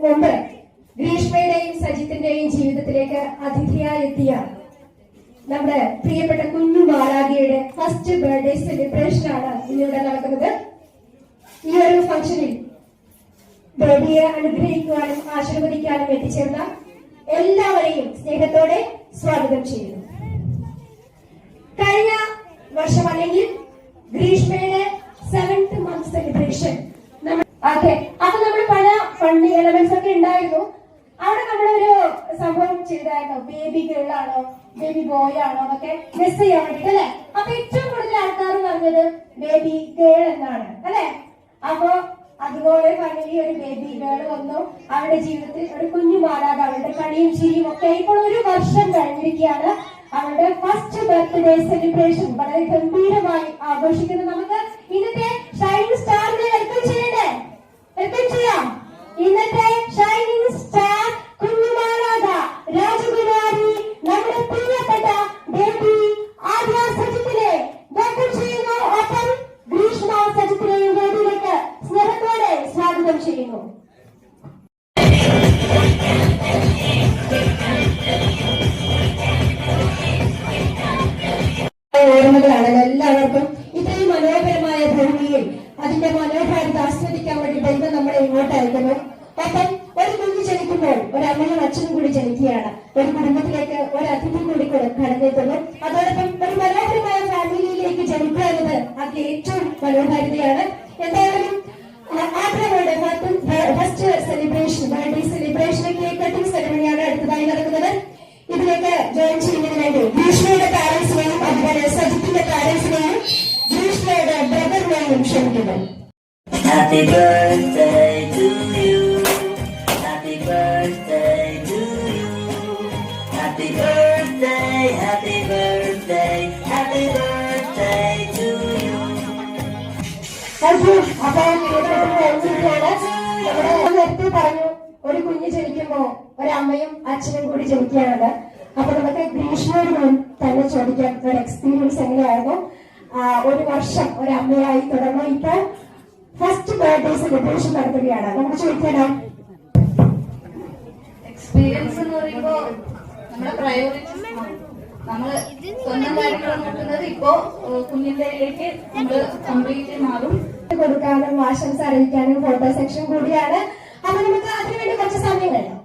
മുമ്പ് ഗ്രീഷ്മയുടെയും സജിത്തിന്റെയും ജീവിതത്തിലേക്ക് അതിഥിയായി എത്തിയ നമ്മുടെ പ്രിയപ്പെട്ട കുഞ്ഞു മാലാഖയുടെ ഫസ്റ്റ് ബർത്ത്ഡേ സെലിബ്രേഷൻ ആണ് ഇന്നിവിടെ നടക്കുന്നത്. ഈ ഒരു ഫംഗ്ഷനിൽ ബേബിയെ അനുഗ്രഹിക്കുവാനും ആശീർവദിക്കാനും എത്തിച്ചേർന്ന എല്ലാവരെയും സ്നേഹത്തോടെ സ്വാഗതം ചെയ്യുന്നു. കഴിഞ്ഞ വർഷം അല്ലെങ്കിൽ ഗ്രീഷ്മയുടെ 7th month സെലിബ്രേഷൻ അപ്പൊ നമ്മൾ പല ഫണ്ട് എലമെന്റ്സ് ഒക്കെ ഉണ്ടായിരുന്നു. അവിടെ നമ്മളൊരു സംഭവം ചെയ്തായിരുന്നു, ബേബി ഗേൾ ആണോ ബേബി ബോയ് ആണോ എന്നൊക്കെ ഗസ് ചെയ്യാൻ വേണ്ടിട്ട് അല്ലെ. അപ്പൊ ഏറ്റവും കൂടുതൽ ആൾക്കാർ പറഞ്ഞത് ബേബി ഗേൾ എന്നാണ് അല്ലെ. അപ്പൊ അതുപോലെ ഫൈനലി ഒരു ബേബി ഗേൾ വന്നു. അവരുടെ ജീവിതത്തിൽ ഒരു കുഞ്ഞു മാലാഖ, അവരുടെ കളിയും ചിരിയും ഒക്കെ ഇപ്പോൾ ഒരു വർഷം കഴിഞ്ഞിരിക്കുകയാണ്. അവരുടെ ഫസ്റ്റ് ബർത്ത്ഡേ സെലിബ്രേഷൻ വളരെ ഗംഭീരമായി ആഘോഷിക്കുന്നത് നമുക്ക് ഇന്നത്തെ ഷൈനിങ് സ്റ്റാറിനെ വെൽക്കം ചെയ്യണ്ടേ? വെൽക്കം ചെയ്യാം. ഇന്നത്തെ ഷൈനിങ് സ്റ്റാർ കുഞ്ഞു മാലാഖ രാജകുമാരി നമ്മുടെ പ്രിയപ്പെട്ട ബേബി ആദ്യ സജിത്തിനെ വെൽക്കം ചെയ്യുന്നു. ഒപ്പം ഗ്രീഷ്മ സജിത്തിനെയും വേദിയിലേക്ക് സ്നേഹത്തോടെ സ്വാഗതം ചെയ്യുന്നു. ഓർമ്മകളാണല്ലോ എല്ലാവർക്കും. ഇത്രയും മനോഹരമായ ഭൂമിയിൽ അതിന്റെ മനോഹാരിത ആസ്വദിക്കാൻ വേണ്ടി ദൈവം നമ്മളെ ഇങ്ങോട്ട് അയക്കുന്നു. ഒപ്പം ഒരു കുഞ്ഞ് ജനിക്കുമ്പോൾ ഒരു അമ്മയും അച്ഛനും കൂടി ജനിക്കുകയാണ്. ഒരു കുടുംബത്തിലേക്ക് ഒരു അതിഥി കൂടി കടന്നെത്തുന്നു. അതോടൊപ്പം ഒരു മനോഹരമായ ഫാമിലിയിലേക്ക് ജനിക്കുക എന്നത് അത് ഏറ്റവും മനോഹാരിതയാണ്. എന്തായാലും ആഗ്രഹമുണ്ട് first celebration, birthday celebration cake cutting സെറമണിയാണ് അടുത്തതായി നടക്കുന്നത്. ഇതിലേക്ക് ജോയിൻ ചെയ്യുന്നതിന് വേണ്ടി ഗ്രീഷ്മയുടെ പാരന്റ്സിനെയും അതുപോലെ സജിത്തിന്റെ പാരന്റ്സിനെയും ഗ്രീഷ്മയുടെ ബ്രദറിനെയും ക്ഷണിക്കുന്നു. Happy birthday to you. Happy birthday to you. Happy birthday, happy birthday, happy birthday to you. നേരത്തെ പറഞ്ഞു ഒരു കുഞ്ഞ് ജനിക്കുമ്പോ ഒരമ്മയും അച്ഛനും കൂടി ജനിക്കുകയാണത്. അപ്പൊ നമുക്ക് ഗ്രീഷ്മയോട് തന്നെ ചോദിക്കാം, ഒരു എക്സ്പീരിയൻസ് എങ്ങനെയായിരുന്നു? ഒരു വർഷം ഒരമ്മയായി തുടർന്നു, ഇപ്പൊ ഫസ്റ്റ് ബർത്ത്ഡേ സെലിബ്രേഷൻ നടത്തുകയാണ്. നമുക്ക് ചോദിക്കാനോ? എക്സ്പീരിയൻസ് എന്ന് പറയുമ്പോ നമ്മുടെ പ്രയോറിറ്റീസ് നമ്മള് സ്വന്തം കാര്യങ്ങൾ നോക്കുന്നത് ഇപ്പോ കുഞ്ഞിന്റെയിലേക്ക് നമ്മള് കംപ്ലീറ്റ് മാറും. കൊടുക്കാനും ആശംസ അറിയിക്കാനും ഫോട്ടോ സെക്ഷൻ കൂടിയാണ്. അപ്പൊ നമുക്ക് അതിനുവേണ്ടി കുറച്ച് സമയം വേണം.